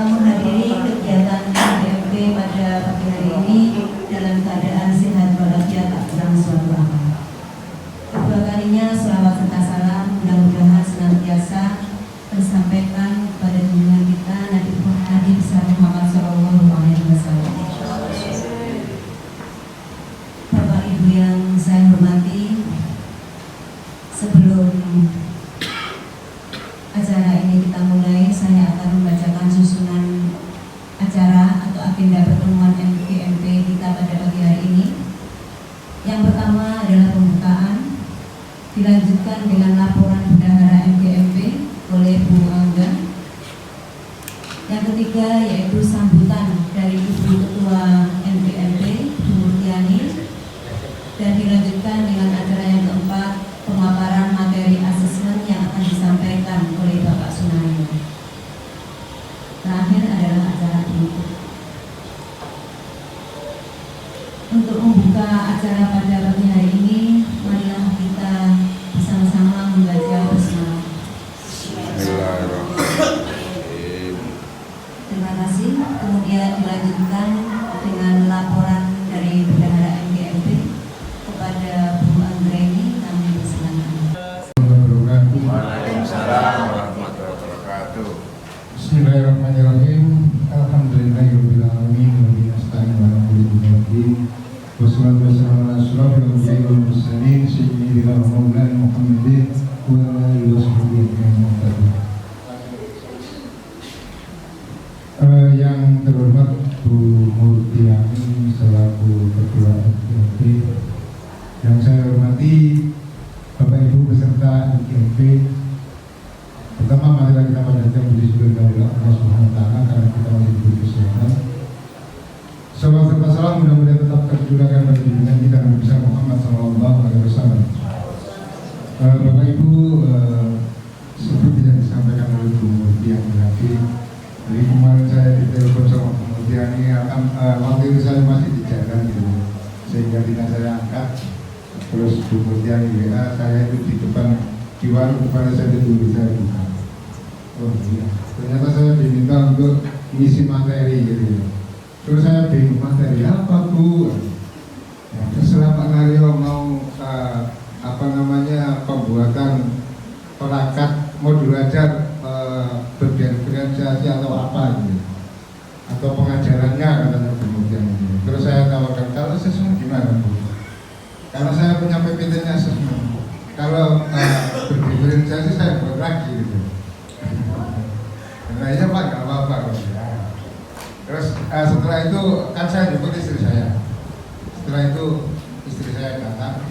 menghadiri kegiatan MPMP pada pagi hari ini dalam keadaan sehat walafiat tak kurang suatu apa. Kedua kalinya selawat serta salam mudah-mudahan senantiasa tersampaikan kepada junjungan kita Nabi besar Muhammad SAW. Bapak Ibu yang saya hormati, sebelum acara ini kita mulai, saya akan membacakan susunan acara atau agenda pertemuan MPMP kita pada pagi hari ini. Yang pertama adalah pembukaan, dilanjutkan dengan laporan bendahara MPMP oleh Bu Angga. Yang ketiga yaitu sambutan dari Ibu Ketua MPMP, Bu Murtiani, dan dilanjutkan dengan acara yang keempat, pemaparan materi asesmen yang akan disampaikan oleh Bapak Sunario. Terakhir adalah acara penutup. Untuk membuka acara pada pagi hari ini, marilah kita bersama-sama membaca bersama. Terima kasih. Kemudian dilanjutkan dengan laporan dari bendahara MPMP kepada Bu Anggreni. Kami persilakan. Waalaikumsalam warahmatullahi wabarakatuh. Bismillahirrahmanirrahim. Alhamdulillahirabbil alamin wa bihi nasta'in wa nasta'in. Wassalatu wassalamu ala asyrofil anbiya'i wal mursalin sayyidina wa maulana Muhammadin wa ala alihi wa sahbihi ajma'in. Yang terhormat Bu Murtiani selaku Ketua MPMP, yang saya hormati Bapak Ibu beserta MPMP. Pertama, marilah kita panjatkan puji syukur kepada Allah Subhanahu wa taala karena kita masih diberi kesehatan. Salawat serta salam mudah-mudahan tetap tercurahkan pada junjungan kita Nabi besar Muhammad SAW. Bapak Ibu, seperti yang disampaikan oleh Bu Murtiani tadi, dari kemarin saya ditelepon sama Bu Murtiani, waktu itu saya masih di jalan gitu, sehingga tidak saya angkat. Terus Bu Murtiani WA saya itu di depan di warung depan saya ditunggu, saya buka. Oh iya, ternyata saya diminta untuk ngisi materi gitu. Terus saya bingung, materi apa Bu? Ya, terserah Pak Naryo mau pembuatan perangkat modul ajar berdiferensiasi atau apa gitu, atau pengajarannya katanya kemudian gitu. Terus saya tawarkan, kalau asesmen gimana Bu? Karena saya punya PPT-nya asesmen. Kalau berdiferensiasi saya buat lagi gitu. Nah iya Pak, gak apa-apa. Terus setelah itu kan saya jemput istri saya. Setelah itu istri saya datang.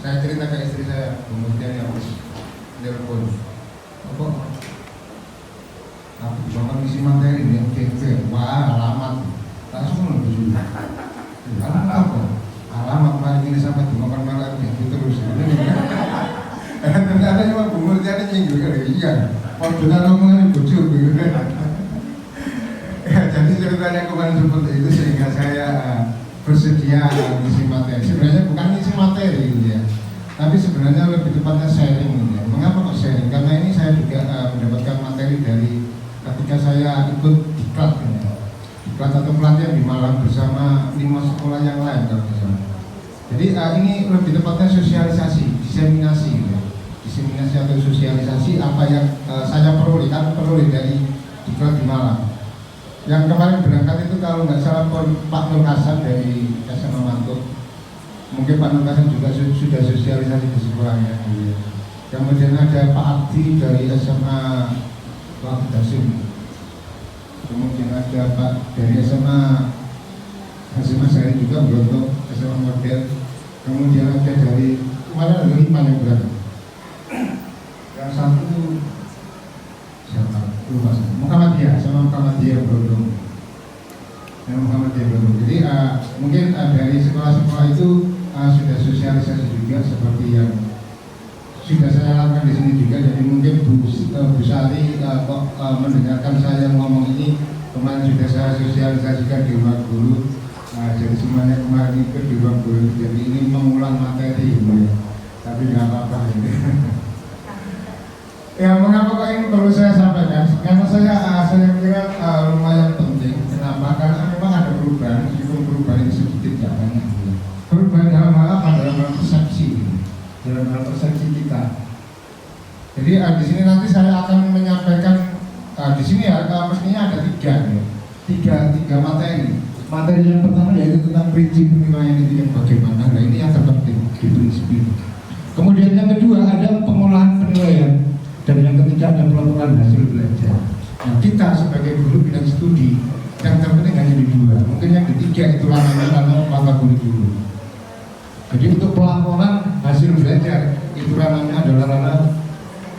Saya cerita ke istri saya, kemudian yang harus telepon. Apa? Aku bangun isi materi ini MPMP. Wah, alamat. Langsung lebih dulu. Alamat apa? Alamat paling ini sampai dimakan malam gitu terus. Ternyata cuma Bu Murtiani nyinggung kali iya. Ordenan omongan bocor gitu. Jadi ceritanya kemarin seperti itu sehingga saya bersedia ngisi materi. Sebenarnya bukan ngisi materi gitu ya, tapi sebenarnya lebih tepatnya sharing gitu ya. Mengapa kok sharing? Karena ini saya juga mendapatkan materi dari ketika saya ikut diklat gitu. Diklat atau pelatihan di Malang bersama 5 sekolah yang lain kalau misalnya. Jadi ini lebih tepatnya sosialisasi, diseminasi gitu ya. Diseminasi atau sosialisasi apa yang saya peroleh dari diklat di Malang. Yang kemarin berangkat itu kalau nggak salah Pak Nur Hasan dari SMA Mantuk, mungkin Pak Nur Hasan juga sudah sosialisasi di sekolahnya. Kemudian ada Pak Abdi dari SMA Pak Dasim, kemudian ada Pak dari SMA Sari juga Bronto, SMA Model, kemudian ada dari kemarin ada 5 yang berangkat. Yang satu siapa? Muhammadiyah sama Muhammadiyah Brodong. Jadi mungkin dari sekolah-sekolah itu sudah sosialisasi juga seperti yang sudah saya lakukan di sini juga. Jadi mungkin Bu Sari kok mendengarkan saya ngomong ini kemarin sudah saya sosialisasikan di ruang guru. Jadi semuanya kemarin ikut di ruang guru. Jadi ini mengulang materi gitu ya. Tapi nggak apa-apa ini. Ya, mengapa kok ini perlu saya sampaikan? Karena saya kira di sini nanti saya akan menyampaikan di sini ya mestinya ada tiga materi. Materi yang pertama yaitu tentang prinsip penilaian itu yang bagaimana. Nah ini yang terpenting di prinsip ini. Kemudian yang kedua ada pengolahan penilaian, dan yang ketiga ada pelaporan hasil belajar. Nah kita sebagai guru bidang studi yang terpenting hanya di dua. Mungkin yang ketiga itu ranah mata kurikulum. Jadi untuk pelaporan hasil belajar itu ranahnya adalah ranah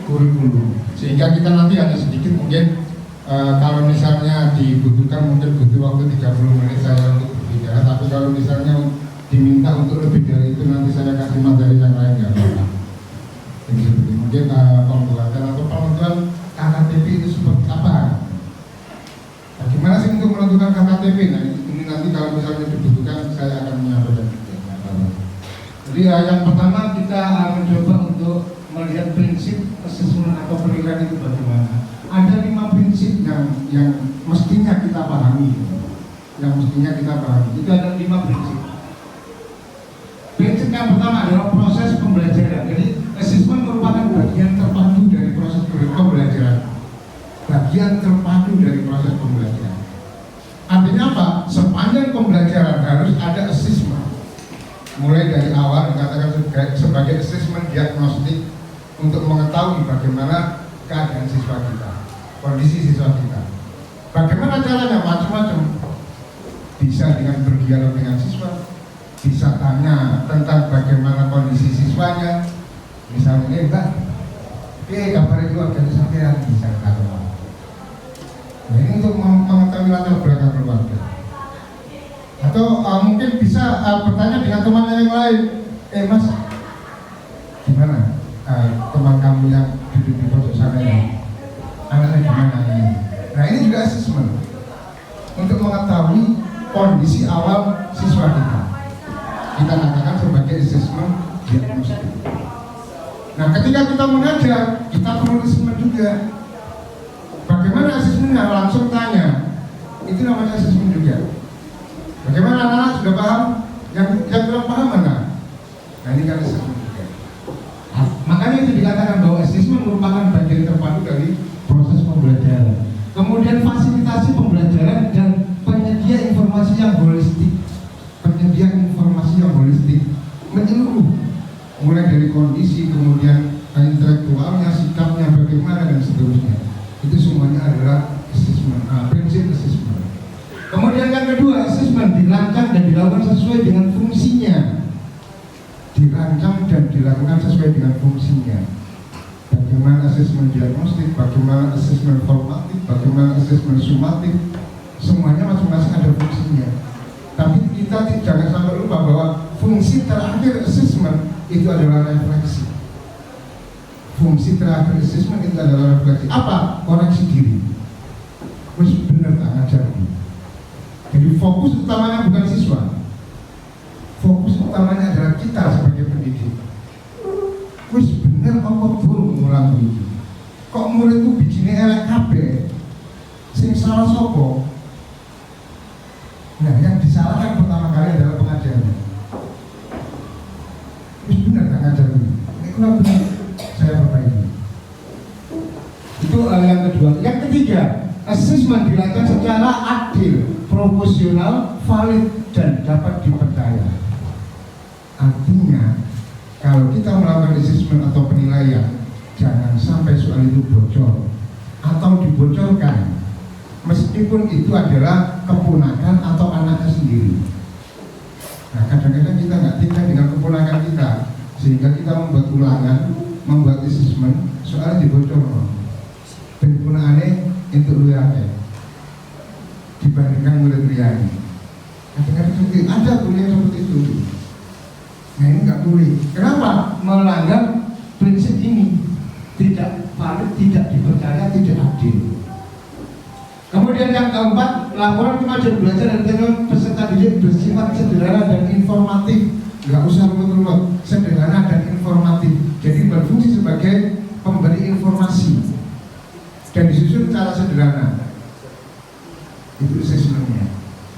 kurikulum. Sehingga kita nanti ada sedikit mungkin kalau misalnya dibutuhkan mungkin butuh waktu 30 menit saya untuk berbicara. Tapi kalau misalnya diminta untuk lebih dari itu nanti saya kasih materi yang lain nggak apa-apa. Mungkin pembuatan atau penentuan KKTP itu seperti apa? Bagaimana sih untuk menentukan KKTP? Nah ini nanti kalau misalnya dibutuhkan saya akan menyampaikan. Jadi yang pertama kita mencoba untuk melihat prinsip assessment atau penilaian itu bagaimana. Ada 5 prinsip yang mestinya kita pahami. Itu ada 5 prinsip. Prinsip yang pertama adalah proses pembelajaran. Jadi assessment merupakan bagian terpadu dari proses pembelajaran. Artinya apa? Sepanjang pembelajaran harus ada assessment. Mulai dari awal dikatakan sebagai assessment diagnostik untuk mengetahui bagaimana keadaan siswa kita, kondisi siswa kita. Bagaimana caranya? Macam-macam. Bisa dengan berdialog dengan siswa, bisa tanya tentang bagaimana kondisi siswanya. Misalnya, Mbak, kabar itu organisasi bisa katakan. Nah, ini untuk mengetahui latar belakang keluarga. Atau mungkin bisa bertanya dengan temannya yang lain. Mas, gimana teman kamu yang duduk di pojok sana ini? Anaknya gimana ini? Nah ini juga assessment untuk mengetahui kondisi awal siswa kita. Kita katakan sebagai assessment diagnostik. Nah ketika kita mengajar, kita perlu assessment juga. Bagaimana assessmentnya? Langsung tanya. Itu namanya assessment juga. Bagaimana anak-anak sudah paham? Yang belum paham mana? Nah ini kan assessment juga. Makanya itu dikatakan bahwa assessment merupakan bagian terpadu dari proses pembelajaran. Kemudian fasilitasi pembelajaran dan penyedia informasi yang holistik. Menyeluruh, mulai dari kondisi, kemudian intelektualnya, sikapnya, bagaimana dan seterusnya. Itu semuanya adalah assessment, prinsip assessment. Kemudian yang kedua, assessment dirancang dan dilakukan sesuai dengan fungsinya. Bagaimana assessment diagnostik, bagaimana assessment formatif, bagaimana assessment sumatif, semuanya masing-masing ada fungsinya. Tapi kita jangan sampai lupa bahwa fungsi terakhir assessment itu adalah refleksi. Apa? Koreksi diri. Wis bener tak ngajar ini. Jadi fokus utamanya bukan siswa. Fokus utamanya adalah kita sebagai pendidik. Wis bener apa burung ngulang ini. Kok muridku bijine elek kabeh? Sing salah sopo? Nah, yang disalahkan pertama kali adalah pengajarnya. Wis bener tak ngajar ini. Ini kurang benar. Saya perbaiki. Itu yang kedua. Yang ketiga, assessment dilakukan secara adil, proporsional, valid, dan dapat dipercaya. Artinya, kalau kita melakukan assessment atau penilaian, jangan sampai soal itu bocor atau dibocorkan, meskipun itu adalah keponakan atau anaknya sendiri. Nah, kadang-kadang kita nggak tinggal dengan keponakan kita, sehingga kita membuat ulangan, membuat assessment, soalnya dibocor. Dan keponakannya itu lihatnya dibandingkan murid liani. Kadang-kadang seperti ada kuliah seperti itu. Nah ini nggak boleh. Kenapa? Melanggar prinsip ini, tidak valid, tidak dipercaya, tidak adil. Kemudian yang keempat, laporan kemajuan belajar dan teknologi peserta didik bersifat sederhana dan informatif. Nggak usah rumit-rumit, sederhana dan informatif. Jadi berfungsi sebagai pemberi informasi dan disusun secara sederhana. Itu assessmentnya.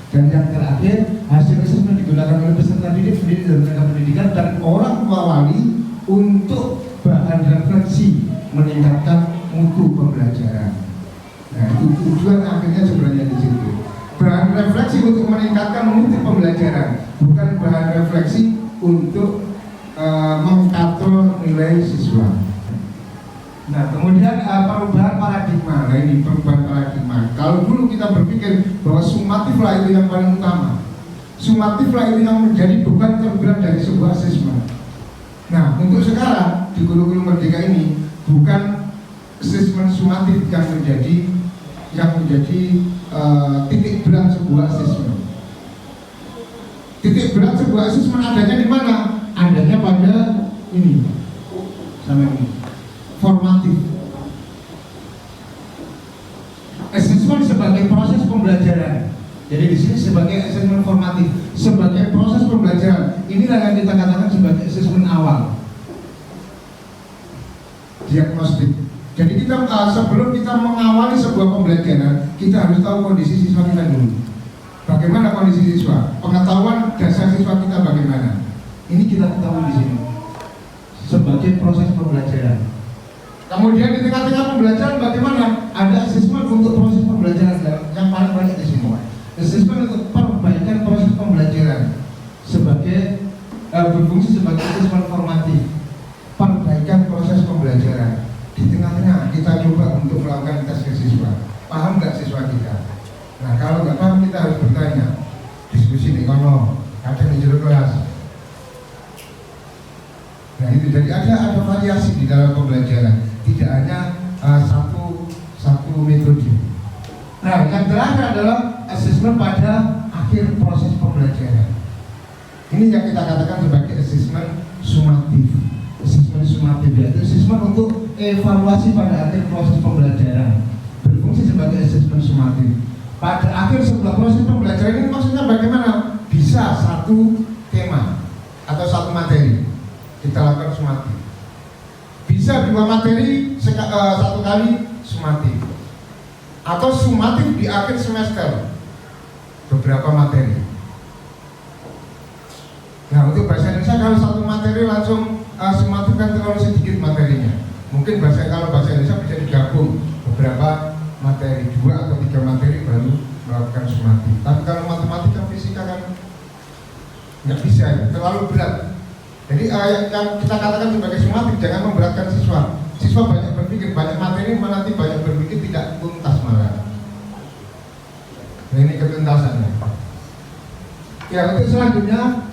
Dan yang terakhir, hasil assessment digunakan oleh peserta didik, pendidik dan tenaga pendidikan dan orang tua wali untuk bahan refleksi meningkatkan mutu pembelajaran. Nah, itu tujuan akhirnya sebenarnya di situ. Bahan refleksi untuk meningkatkan mutu pembelajaran, bukan bahan refleksi untuk mengkatrol nilai siswa. Nah, kemudian perubahan paradigma. Nah, ini perubahan paradigma. Kalau dulu kita berpikir bahwa sumatiflah itu yang paling utama, sumatiflah itu yang menjadi beban terberat dari sebuah asesmen. Nah, untuk sekarang di kurikulum Merdeka ini bukan asesmen sumatif yang menjadi titik berat sebuah asesmen. Titik berat sebuah asesmen adanya di mana? Adanya pada ini, sama ini, formatif. Asesmen sebagai proses pembelajaran. Jadi di sini sebagai asesmen formatif, sebagai proses pembelajaran. Inilah yang kita katakan sebagai asesmen awal, diagnostik. Jadi kita sebelum kita mengawali sebuah pembelajaran, kita harus tahu kondisi siswa kita dulu. Bagaimana kondisi siswa? Pengetahuan dasar siswa kita bagaimana? Ini kita ketahui di sini sebagai proses pembelajaran. Kemudian di tengah-tengah pembelajaran bagaimana? Ada asesmen untuk proses pembelajaran yang paling banyak di sini. Asesmen untuk perbaikan proses pembelajaran sebagai berfungsi sebagai asesmen formatif, perbaikan proses pembelajaran. Di tengah-tengah kita coba untuk melakukan tes ke siswa. Paham nggak siswa kita? Nah, kalau nggak paham kita harus bertanya, diskusi di kono, kadang di jero kelas. Nah, itu jadi ada variasi di dalam pembelajaran, tidak hanya satu metode. Nah, yang terakhir adalah asesmen pada akhir proses pembelajaran. Ini yang kita katakan sebagai asesmen sumatif. Asesmen sumatif yaitu asesmen untuk evaluasi pada akhir proses pembelajaran, berfungsi sebagai asesmen sumatif. Pada akhir sebuah proses pembelajaran ini maksudnya bagaimana? Bisa satu tema atau satu materi kita lakukan sumatif. Bisa dua materi satu kali sumatif, atau sumatif di akhir semester beberapa materi. Nah, untuk bahasa Indonesia kalau satu materi langsung sumatif kan terlalu sedikit materinya. Mungkin kalau bahasa Indonesia bisa digabung beberapa materi, 2 atau 3 materi baru melakukan sumatif. Tapi kalau matematika, fisika kan nggak bisa, terlalu berat. Jadi yang kita katakan sebagai sumatif, jangan memberatkan siswa. Siswa banyak berpikir, banyak materi, nanti banyak berpikir tidak tuntas malah. Nah, ini ketuntasannya. Ya, untuk selanjutnya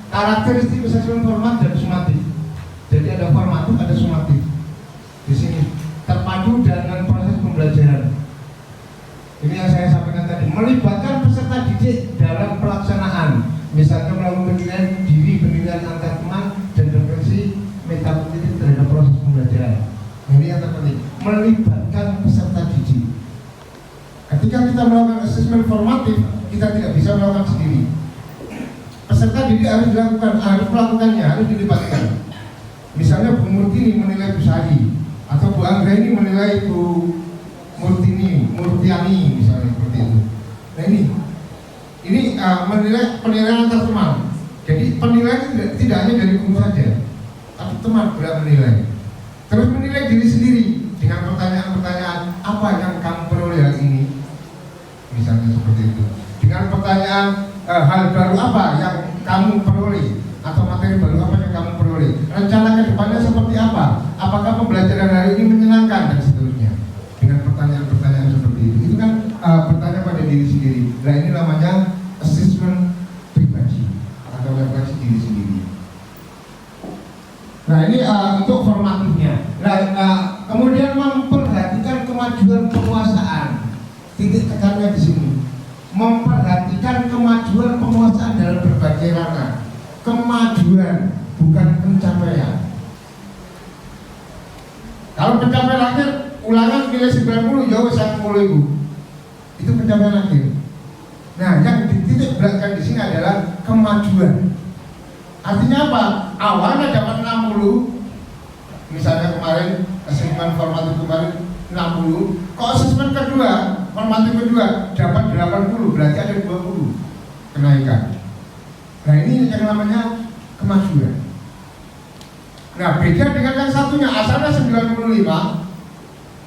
karakteristik asesmen format dan sumatif. Jadi ada formatif, ada sumatif. Di sini terpadu dengan proses pembelajaran. Ini yang saya sampaikan tadi, melibatkan peserta didik dalam pelaksanaan, misalnya melalui penilaian diri, penilaian antar teman, dan refleksi metakognisi terhadap proses pembelajaran. Ini yang terpenting, melibatkan peserta didik. Ketika kita melakukan asesmen formatif, kita tidak bisa melakukan sendiri. Peserta didik harus melakukannya, harus dilibatkan. Misalnya Bu Murtini menilai Bu Sari, atau Bu Anggra ini menilai Bu Murtiani misalnya, seperti itu. Nah, ini menilai penilaian antar teman. Jadi penilaian tidak hanya dari guru saja, tapi teman berhak menilai. Terus menilai diri sendiri dengan pertanyaan-pertanyaan, apa yang kamu peroleh hari ini, misalnya seperti itu. Dengan pertanyaan hal baru apa yang kamu peroleh, atau materi baru apa yang kamu peroleh, rencana kedepannya seperti apa, apakah pembelajaran hari ini menyenangkan, dan seterusnya. Dengan pertanyaan-pertanyaan seperti itu kan bertanya pada diri sendiri. Nah, ini namanya asesmen pribadi atau refleksi diri sendiri. Nah, ini untuk formatifnya. Nah, kemudian memperhatikan kemajuan penguasaan. Titik tekannya di sini. Memperhatikan kemajuan penguasaan dalam berbagai ranah. Kemajuan, bukan pencapaian. Kalau pencapaian akhir, ulangan nilai 90, jauh 10.000. Itu pencapaian akhir. Nah, yang dititik beratkan di sini adalah kemajuan. Artinya apa? Awalnya dapat 60, misalnya kemarin asesmen formatif kemarin 60, kok asesmen kedua, formatif kedua dapat 80, berarti ada 20 kenaikan. Nah, ini yang namanya kemajuan. Nah, beda dengan yang satunya, asalnya 95,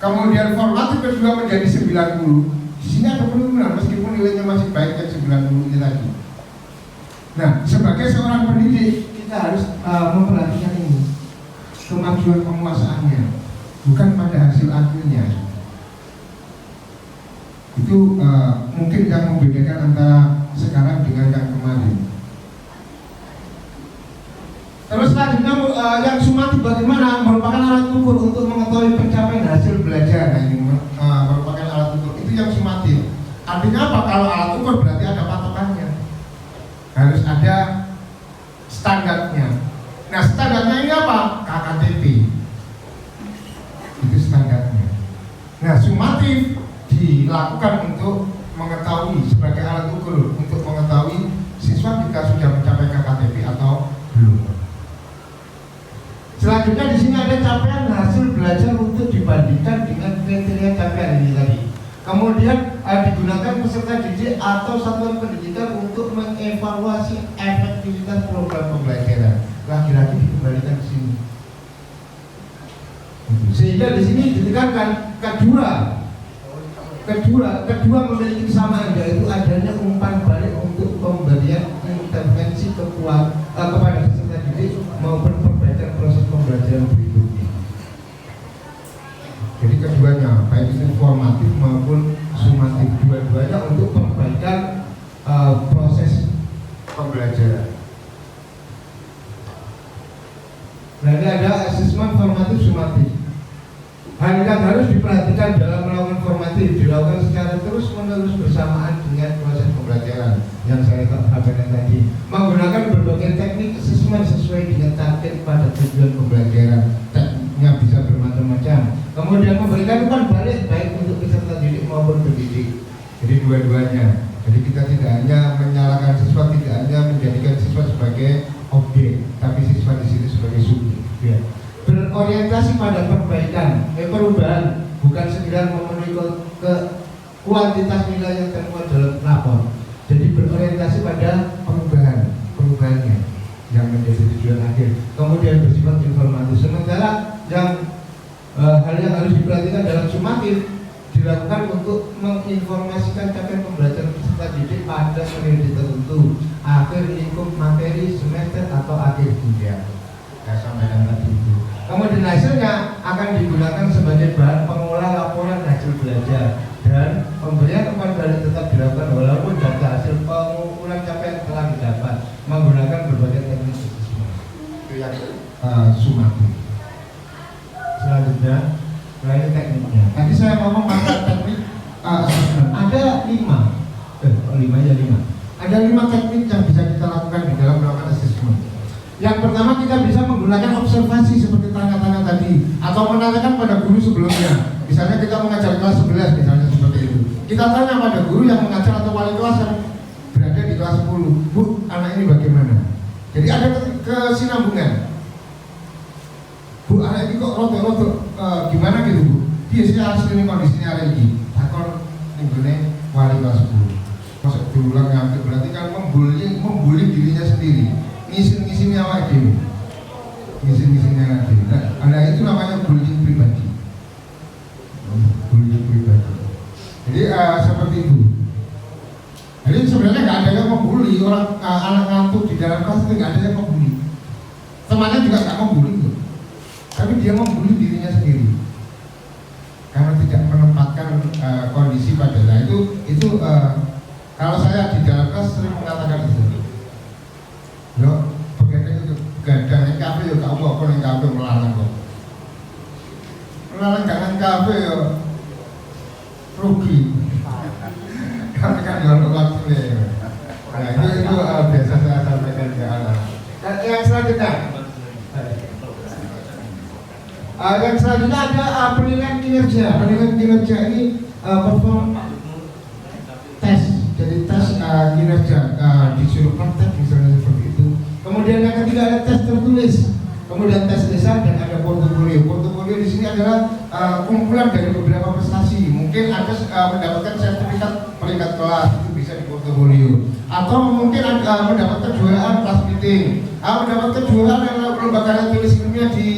kemudian formatif kedua menjadi 90. Di sini ada penurunan meskipun nilainya masih baik yang 90 ini tadi. Nah, sebagai seorang pendidik kita harus memperhatikan ini, kemajuan penguasaannya, bukan pada hasil akhirnya. Itu mungkin yang membedakan antara sekarang dengan yang kemarin. Terus selanjutnya yang sumatif bagaimana? Merupakan alat ukur untuk mengetahui pencapaian hasil belajar. Nah, ini merupakan alat ukur, itu yang sumatif. Artinya apa? Kalau alat ukur berarti ada patokannya, harus ada standarnya. Nah, standarnya ini apa? KKTP, itu standarnya. Nah, sumatif dilakukan untuk mengetahui sebagai alat ukur untuk mengetahui siswa kita sudah mencapai KKTP atau belum. Selanjutnya di sini ada capaian hasil belajar untuk dibandingkan dengan kriteria capaian ini tadi. Kemudian digunakan peserta didik atau satuan pendidikan untuk mengevaluasi efektivitas program pembelajaran. Lagi-lagi dikembalikan di sini. Sehingga di sini ditekankan kedua memiliki kesamaan, yaitu adanya umpan balik untuk pemberian intervensi kepada peserta didik maupun perbaikan proses pembelajaran berikutnya. Jadi keduanya, baik itu formatif maupun sumatif, dua-duanya untuk perbaikan proses pembelajaran. Nah, ini ada asesmen formatif sumatif. Hal yang harus diperhatikan dalam melakukan formatif dilakukan secara terus-menerus bersamaan dengan proses pembelajaran yang saya sampaikan tadi, menggunakan berbagai teknik asesmen sesuai dengan target pada tujuan pembelajaran. Tekniknya bisa bermacam-macam. Kemudian memberikan umpan balik baik untuk peserta didik maupun pendidik. Jadi dua-duanya. Jadi kita tidak hanya menyalahkan siswa, tidak hanya menjadikan siswa sebagai objek, tapi siswa di sini sebagai subjek. Ya. Berorientasi pada perubahan, bukan sekedar memenuhi ke kuantitas nilai yang termuat dalam rapor. Jadi berorientasi pada perubahannya yang menjadi tujuan akhir. Kemudian bersifat informatif. Sementara yang hal yang harus diperhatikan dalam sumatif dilakukan untuk menginformasikan capaian pembelajaran peserta didik pada periode tertentu, akhir lingkup materi semester atau akhir kuliah. Saya sampaikan tadi itu. Kemudian hasilnya akan digunakan sebagai bahan pengolah laporan hasil belajar, dan pemberian umpan balik tetap dilakukan walaupun data hasil pengumpulan capaian telah didapat menggunakan berbagai teknik asesmen. Itu yang sumatif. Selanjutnya, lain tekniknya. Tadi saya ngomong masalah teknik asesmen. Ada 5. Ada 5 teknik yang bisa kita lakukan di dalam melakukan asesmen. Yang pertama, kita bisa menggunakan observasi seperti tanya-tanya tadi, atau menanyakan pada guru sebelumnya. Misalnya kita mengajar kelas 11, misalnya seperti itu. Kita tanya pada guru yang mengajar atau wali kelas yang berada di kelas 10, Bu, anak ini bagaimana? Jadi ada kesinambungan. Bu, anak ini kok rotok-rotok, gimana gitu, Bu? Dia sih harus ini kondisinya lagi. Takon ini wali kelas 10. Masuk diulang ngambil, berarti kan membuli dirinya sendiri. Ngisin awak dewi, ngisin-ngisinnya dewi. Nah, itu namanya bullying pribadi. Jadi seperti itu. Jadi sebenarnya nggak ada yang membuli orang, anak ngantuk di dalam kelas itu nggak ada yang membuli. Temannya juga nggak membuli tuh, tapi dia membuli dirinya sendiri karena tidak menempatkan kondisi pada. Nah itu kalau saya di dalam kelas sering mengatakan itu. Yo, begitu gadang yang kafe yo, kamu apa yang kafe melarang kok? Melarang jangan kafe yo, rugi. Kami kan jual waktu nih. Nah itu biasa saya sampaikan ke anak. Yang selanjutnya, ada penilaian kinerja. Penilaian kinerja ini perform tes. Jadi tes kinerja disuruh praktek misalnya seperti itu. Kemudian yang ketiga ada tes tertulis, kemudian tes lisan, dan ada portofolio. Portofolio di sini adalah kumpulan dari beberapa prestasi. Mungkin ada mendapatkan sertifikat peringkat kelas, itu bisa di portofolio. Atau mungkin ada mendapatkan kejuaraan kelas meeting, mendapat kejuaraan lembaga tulis ilmiah di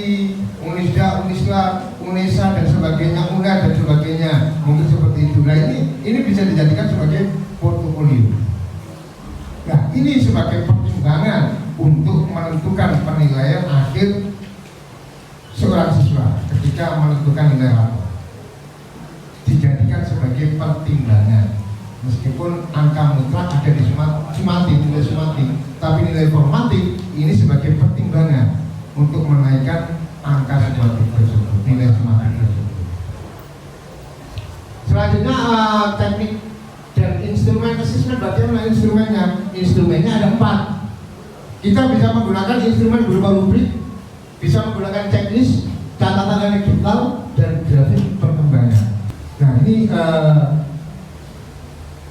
Unisda, Unisla, Unesa dan sebagainya, UNA dan sebagainya, mungkin seperti itu. Nah ini bisa dijadikan sebagai portofolio. Nah ini sebagai pertimbangan untuk menentukan penilaian akhir seorang siswa ketika menentukan nilai rapor. Dijadikan sebagai pertimbangan. Meskipun angka mutlak ada di sumatif, nilai sumatif, tapi nilai formatif ini sebagai pertimbangan untuk menaikkan angka sumatif tersebut, nilai sumatif tersebut. Selanjutnya teknik dan instrumen assessment. Bagaimana instrumennya? Instrumennya ada 4. Kita bisa menggunakan instrumen berupa rubrik, bisa menggunakan checklist, catatan anekdotal, dan grafik perkembangan. Nah ini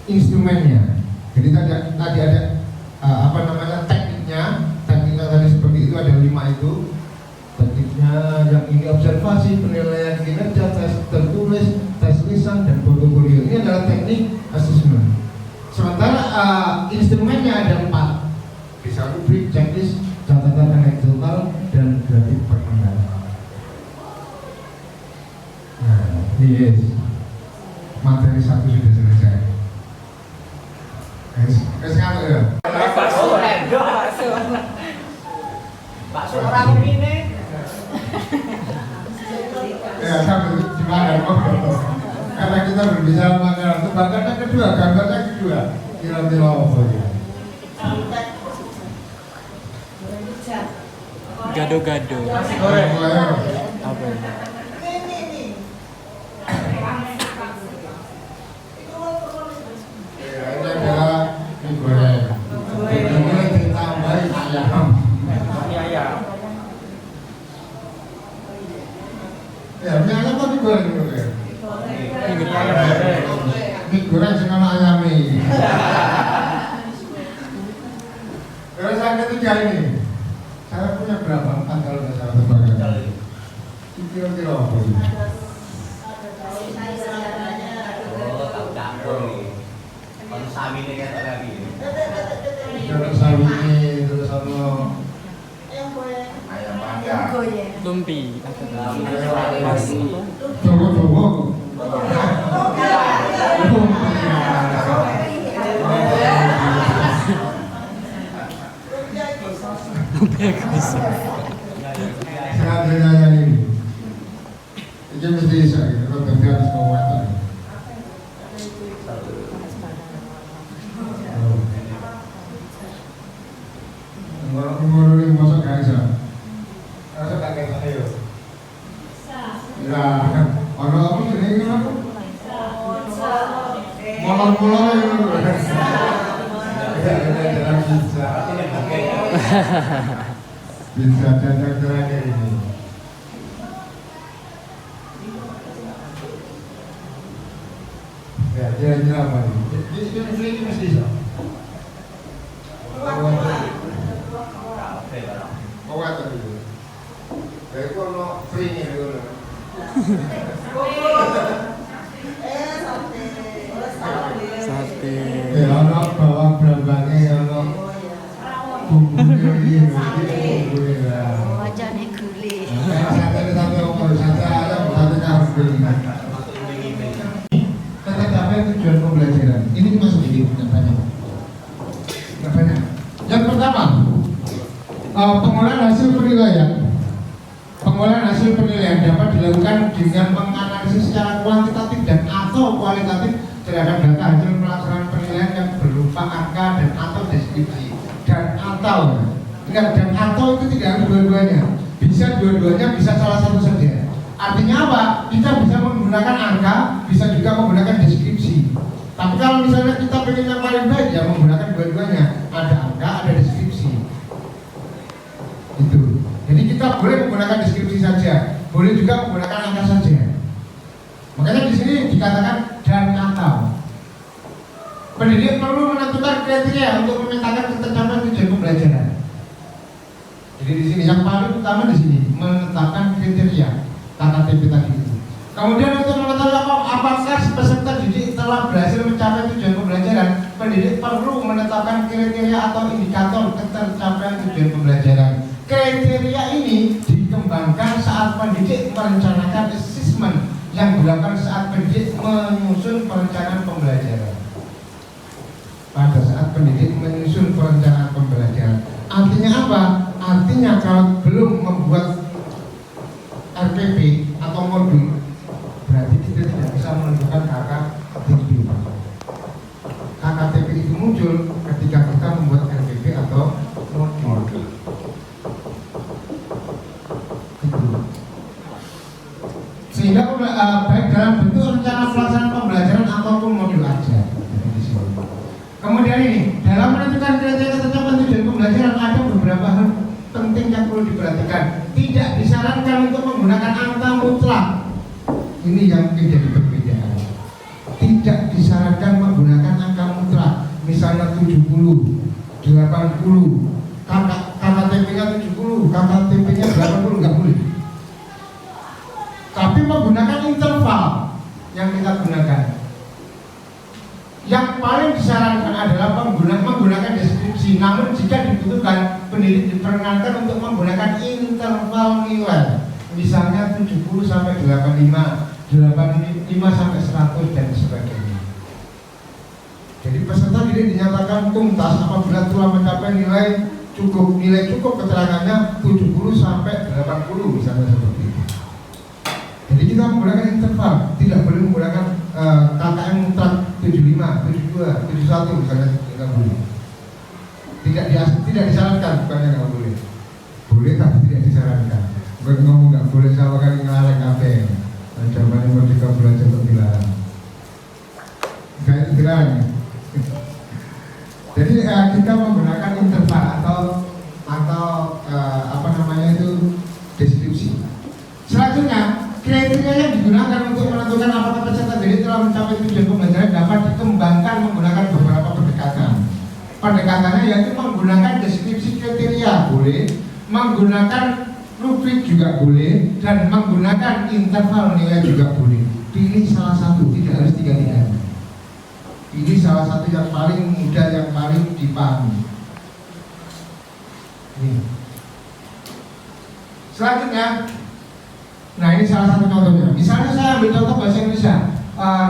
instrumennya. Jadi tadi ada tekniknya tadi seperti itu, ada 5 itu. Tekniknya yang ini observasi, penilaian kinerja, tes tertulis, tes lisan, dan portofolio. Ini adalah teknik assessment. Sementara instrumennya ada 4. Bisa rubrik, checklist, catatan anekdotal, dan grafik perkembangan. Nah, yes. Materi 1 sudah selesai. Ngantuk ya? Bakso orang ini. Ya, sampai gimana kok? Karena kita berbicara makanan, tebakannya kedua, gambarnya kedua. Kira-kira apa ya? Gado-gado. Apa ini? Ini adalah mie goreng. Kemudian ditambahi ayam. Ya, mie ayam kok digoreng dulu ya? Mie goreng sama ayam ini. Terus yang ketiga ini, saya punya berapa? 4 kalau nggak salah tebakan. Kira-kira apa ini? Terus sawi ini, terus sama Ayam panggang. Lumpi atau Jowo-jowo. Selanjutnya yang ini mesti bisa gitu, kalau berarti harus kekuatan. Ngurung ini masuk gak bisa? Masuk gak bisa, ayo. Ya, ada apa sih ini? Molor-molor itu. Ya, jalan bisa. Bisa cocok terakhir ini. Ya, kira-kira apa ini? Ini mesti bisa. Kekuatan itu. Dari kalau free nih dulu. sate. Ya, ono bawang brambangnya, ono bumbunya ini, bumbunya lah. Wajahnya gule. Sate umur, sate ayam, sate kambing. Tetapi tujuan pembelajaran ini masuk di banyak. Yang pertama, pengolahan hasil penilaian. Pengolahan hasil penilaian dapat dilakukan dengan menganalisis secara kuantitatif dan atau kualitatif terhadap data hasil pelaksanaan penilaian yang berupa angka dan atau deskripsi. Dan atau, ingat, dan atau itu tidak harus dua-duanya. Bisa dua-duanya, bisa salah satu saja. Artinya apa? Kita bisa menggunakan angka, bisa juga menggunakan deskripsi. Tapi kalau misalnya kita pengen yang paling baik, ya menggunakan dua-duanya. Ada angka, ada deskripsi. Itu. Jadi kita boleh menggunakan deskripsi saja, boleh juga menggunakan angka saja. Makanya di sini dikatakan dan atau. Pendidik perlu menentukan kriteria untuk memetakan ketercapaian tujuan pembelajaran. Jadi di sini yang paling utama di sini menetapkan kriteria KKTP tadi itu. Kemudian untuk mengetahui apakah peserta didik telah berhasil mencapai tujuan pembelajaran, pendidik perlu menetapkan kriteria atau indikator ketercapaian tujuan pembelajaran. kriteria ini dikembangkan saat pendidik merencanakan asesmen yang dilakukan saat pendidik menyusun perencanaan pembelajaran. Pada saat pendidik menyusun perencanaan pembelajaran, artinya apa? Artinya kalau belum membuat RPP atau modul, berarti kita tidak bisa menentukan KKTP. KKTP itu muncul ketika kita membuat RPP atau modul. Sehingga baik dalam bentuk rencana pelaksanaan pembelajaran ataupun modul aja. Kemudian ini, dalam menentukan kriteria ketetapan tujuan pembelajaran ada beberapa hal penting yang perlu diperhatikan. Tidak disarankan untuk menggunakan angka mutlak. Ini yang menjadi perbedaan. Tidak disarankan menggunakan angka mutlak. Misalnya 70, 80, KKTP-nya 70, KKTP-nya 80, nggak boleh. Tapi menggunakan interval yang kita gunakan. Yang paling disarankan adalah menggunakan deskripsi. Namun jika dibutuhkan, pendidik diperkenankan untuk menggunakan interval nilai. Misalnya 70 sampai 85, 85 sampai 100 dan sebagainya. Jadi peserta didik dinyatakan tuntas apabila telah mencapai nilai cukup keterangannya 70 sampai 80 misalnya seperti itu. Jadi kita menggunakan interval, tidak boleh menggunakan KKM mutlak 75, 72, 71 misalnya tidak boleh. Tidak disarankan, bukannya nggak boleh. Boleh tapi tidak disarankan. Bukan ngomong nggak boleh sama kali ngelarang apa. Zaman yang merdeka belajar untuk dilarang. Kayak dilarang. Jadi kita menggunakan interval atau apa namanya itu deskripsi. Selanjutnya, kriteria yang digunakan untuk menentukan apakah peserta didik telah mencapai tujuan pembelajaran dapat dikembangkan menggunakan beberapa pendekatan. Pendekatannya yaitu menggunakan deskripsi kriteria boleh, menggunakan rubrik juga boleh, dan menggunakan interval nilai juga boleh. Pilih salah satu, tidak harus tiga-tiganya. Pilih salah satu yang paling mudah, yang paling dipahami. Ini. Selanjutnya, nah ini salah satu contohnya. Misalnya saya ambil contoh bahasa Indonesia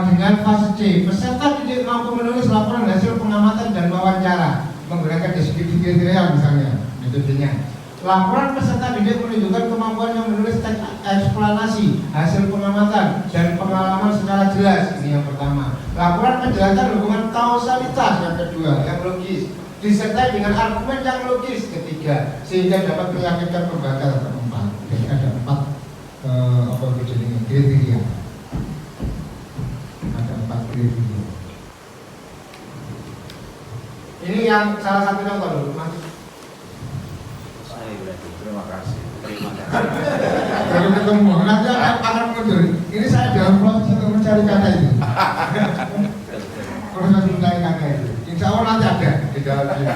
dengan fase C. Peserta didik mampu menulis laporan hasil pengamatan dan wawancara menggunakan deskripsi kriteria misalnya. Metodenya. Laporan peserta didik menunjukkan kemampuan yang menulis teks eksplanasi hasil pengamatan dan pengalaman secara jelas. Ini yang pertama. Laporan penjelasan hubungan kausalitas yang kedua, yang logis. Disertai dengan argumen yang logis ketiga, sehingga dapat meyakinkan pembaca keempat. Jadi ada 4 kriteria. Ada 4 kriteria. Ini yang salah satu contoh dulu, Mas. Terima kasih. Baru ketemu, nanti akan mundur. Ini saya dalam proses untuk mencari kata itu. Proses mencari kata itu. Insya Allah nanti ada di dalam sini.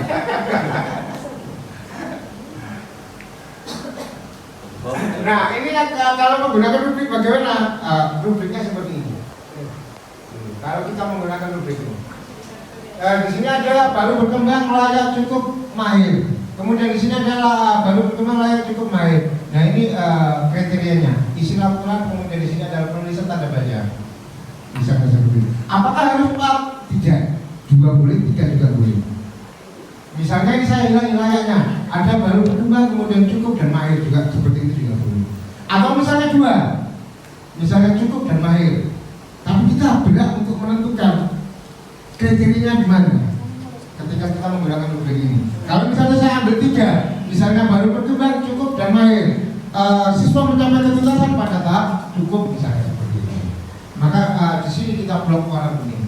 Nah, ini kalau menggunakan rubrik bagaimana? Rubriknya seperti ini. Kalau kita menggunakan rubrik ini, di sini adalah baru berkembang layak cukup mahir. Kemudian di sini adalah baru berkembang layak cukup mahir. Nah ini kriterianya. Isi laporan, kemudian di sini adalah penulisan tanda baca. Misalnya seperti itu. Apakah harus 4? Tidak. 2 boleh, 3 juga boleh. Misalnya ini saya hilang layaknya. Ada baru berkembang, kemudian cukup dan mahir juga seperti itu juga boleh. Atau misalnya 2, misalnya cukup dan mahir. Tapi kita berat untuk menentukan kriterianya di mana ketika kita menggunakan rubrik ini. Kalau misalnya saya ambil 3, misalnya baru berkembang, cukup dan mahir, siswa mencapai ketuntasan pada tahap cukup misalnya seperti ini. Maka di sini kita blok warna kuning.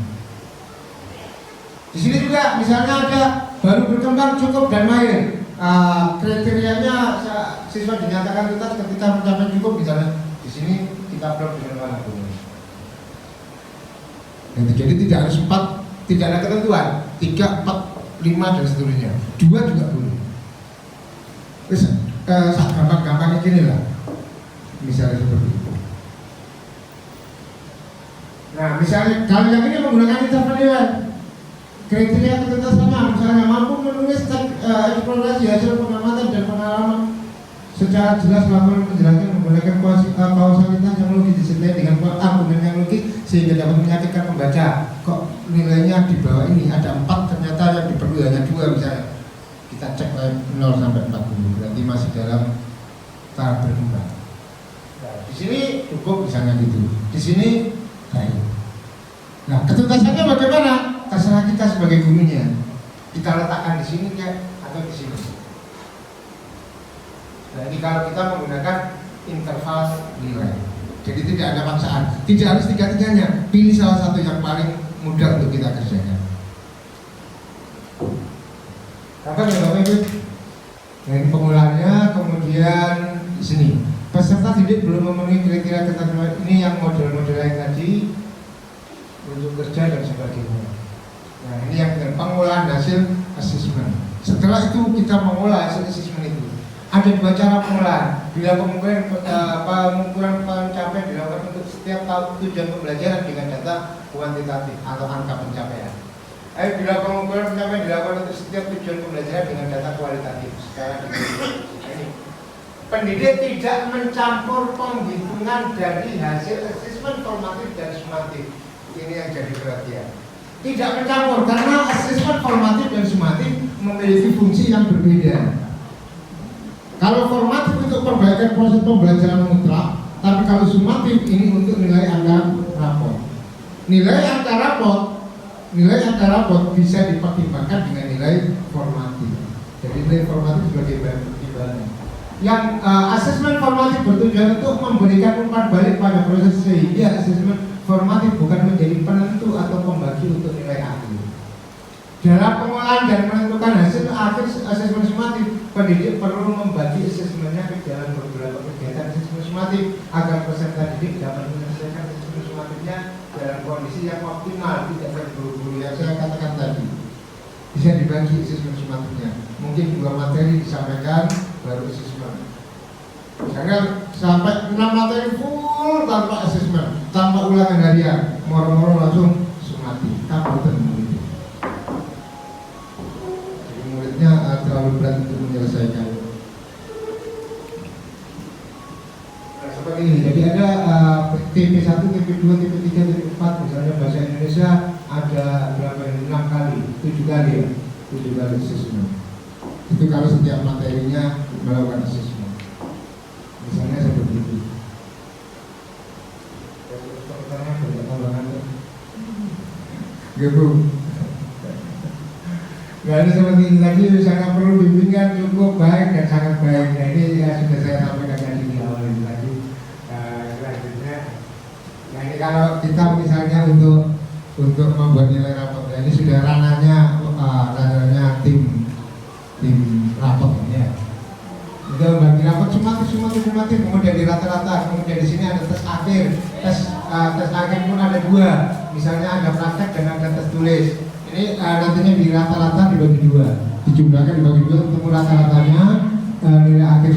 Di sini juga misalnya ada baru berkembang, cukup dan mahir. Kriterianya siswa dinyatakan tuntas ketika mencapai cukup misalnya. Di sini kita blok dengan warna kuning. Jadi tidak harus 4, tidak ada ketentuan. 3, 4, 5 dan seterusnya. 2 juga boleh. Terus gampang-gampangnya gini lah. Misalnya seperti itu. Nah, misalnya kalau yang ini menggunakan interval nilai. Kriteria ketuntasannya misalnya mampu menulis eksplorasi hasil pengamatan dan pengalaman secara jelas melakukan penjelasan menggunakan kausalitas yang logis disertai dengan argumen yang logis sehingga dapat meyakinkan pembaca. Kok nilainya di bawah ini ada 4, ternyata yang diperlukan hanya 2 misalnya. Kita cek 0 sampai 40, berarti masih dalam tahap berkembang. Nah, di sini cukup misalnya gitu, di sini baik. Nah, ketuntasannya bagaimana? Terserah kita sebagai gurunya. Kita letakkan di sini ya atau di sini. Nah, ini kalau kita menggunakan interval nilai. Jadi tidak ada paksaan, tidak harus tiga-tiganya. Pilih salah satu yang paling mudah untuk kita kerjakan. Kapan ya Bapak Ibu? Nah, ini pengolahannya, kemudian di sini. Peserta didik belum memenuhi kriteria ketentuan ini yang model-model yang tadi untuk kerja dan sebagainya. Nah, ini yang pengolahan hasil asesmen. Setelah itu kita mengolah hasil asesmen itu. Ada 2 cara pengolahan. Bila pengukuran pencapaian dilakukan untuk setiap tahun tujuan pembelajaran dengan data kuantitatif atau angka pencapaian. Bila pengukuran pencapaian dilakukan untuk setiap tujuan pembelajaran dengan data kualitatif secara ini. Pendidik tidak mencampur penghitungan dari hasil asesmen formatif dan sumatif. Ini yang jadi perhatian. Tidak mencampur karena asesmen formatif dan sumatif memiliki fungsi yang berbeda. Kalau formatif untuk perbaikan proses pembelajaran mutlak, tapi kalau sumatif ini untuk nilai angka raport. Nilai angka raport bisa dipertimbangkan dengan nilai formatif. Jadi nilai formatif sebagai bahan pertimbangan. Yang asesmen formatif bertujuan untuk memberikan umpan balik pada proses sehingga asesmen formatif bukan menjadi penentu atau pembagi untuk nilai akhir. Dalam pengolahan dan menentukan hasil akhir asesmen sumatif, pendidik perlu membagi asesmennya ke dalam beberapa kegiatan asesmen sumatif agar peserta didik dapat menyelesaikan asesmen sumatifnya dalam kondisi yang optimal, tidak terburu-buru yang saya katakan tadi. Bisa dibagi asesmen sumatifnya. Mungkin 2 materi disampaikan baru asesmen. Misalnya sampai 6 materi full tanpa asesmen, tanpa ulangan harian, moro-moro langsung sumatif. Kabupaten terlalu berat untuk menyelesaikan. Nah, seperti ini. Jadi ada TP1, TP2, TP3, TP4 misalnya bahasa Indonesia ada berapa ini? 6 kali, 7 kali ya, 7 kali asesmen. Itu kalau setiap materinya melakukan asesmen. Misalnya seperti itu. Pertanyaan banyak tambahan. Gitu. Nah, ini seperti ini tadi sangat perlu bimbingan cukup baik dan sangat baik. Nah, ini ya, sudah saya sampaikan tadi di awal ini tadi. Selanjutnya, nah ini kalau kita misalnya untuk membuat nilai raport, nah, ini sudah ranahnya tim raport ya. Kita membagi raport sumatif, kemudian di rata-rata, kemudian di sini ada tes akhir. Tes akhir pun ada 2, misalnya ada praktek dan ada tes tulis. Ini nantinya di rata-rata dibagi 2, dijumlahkan dibagi 2 ketemu rata-ratanya nilai akhir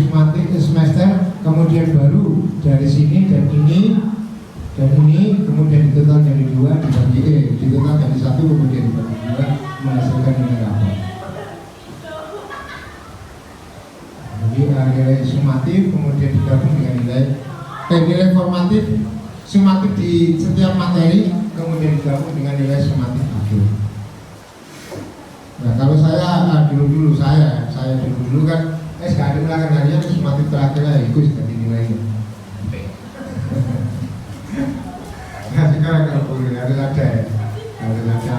semester, kemudian baru dari sini dan ini kemudian ditotal jadi 2 dibagi ditotal jadi 1 kemudian dibagi 2 menghasilkan nilai raport. Jadi nilai sumatif kemudian digabung dengan nilai formatif, sumatif di setiap materi kemudian digabung dengan nilai sumatif akhir. Nah, kalau saya dulu saya dulu kan sekali ulangan harian sumatif terakhirnya itu sudah dinilai. Nah, sekarang kalau boleh harus ada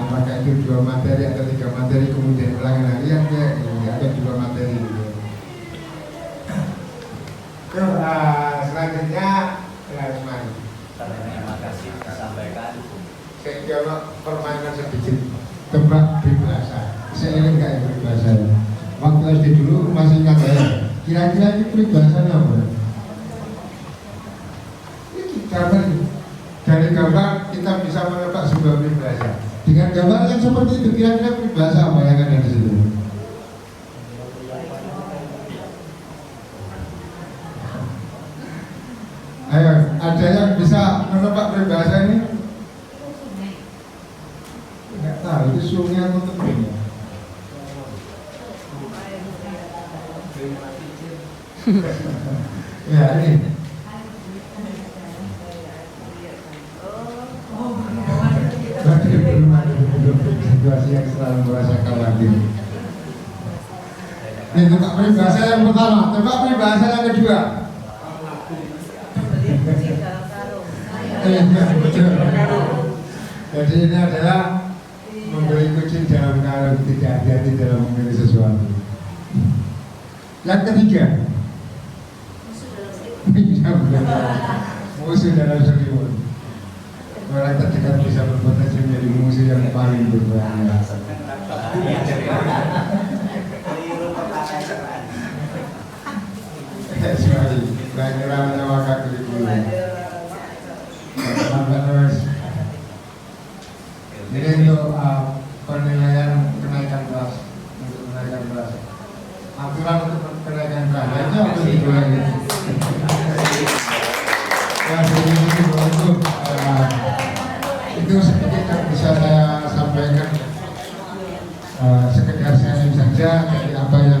apakah itu 2 materi atau 3 materi kemudian ulangan harian ya ada 2 materi. Selanjutnya mari. Terima kasih disampaikan. Saya kira permainan sedikit tebak peribahasa. Saya ingin nggak peribahasa. Waktu SD dulu masih ingat ya. Kira-kira ini peribahasanya apa? Ini gambar. Dari gambar kita bisa menebak sebuah peribahasa. Dengan gambar yang seperti itu kira-kira peribahasa apa yang ada di situ? Ayo, ada yang bisa menebak peribahasa ini? Enggak tahu, itu sungai atau tebing. Ya ini. Tapi belum ada situasi yang selalu merasa khawatir. Ini tebak peribahasa yang pertama, tebak peribahasa yang kedua. Betul. Jadi ini adalah membeli kucing dalam karung, tidak hati-hati dalam memilih sesuatu. Yang ketiga, musuh dalam selimut. Orang terdekat bisa berpotensi menjadi musuh yang paling berbahaya. Sekali, banyak ramai wakak dulu. Jadi untuk penilaian kenaikan kelas, untuk kenaikan kelas, aturan untuk kenaikan kelas, itu apa itu? Ya, itu sedikit yang bisa saya sampaikan, sekedar sharing saja dari apa yang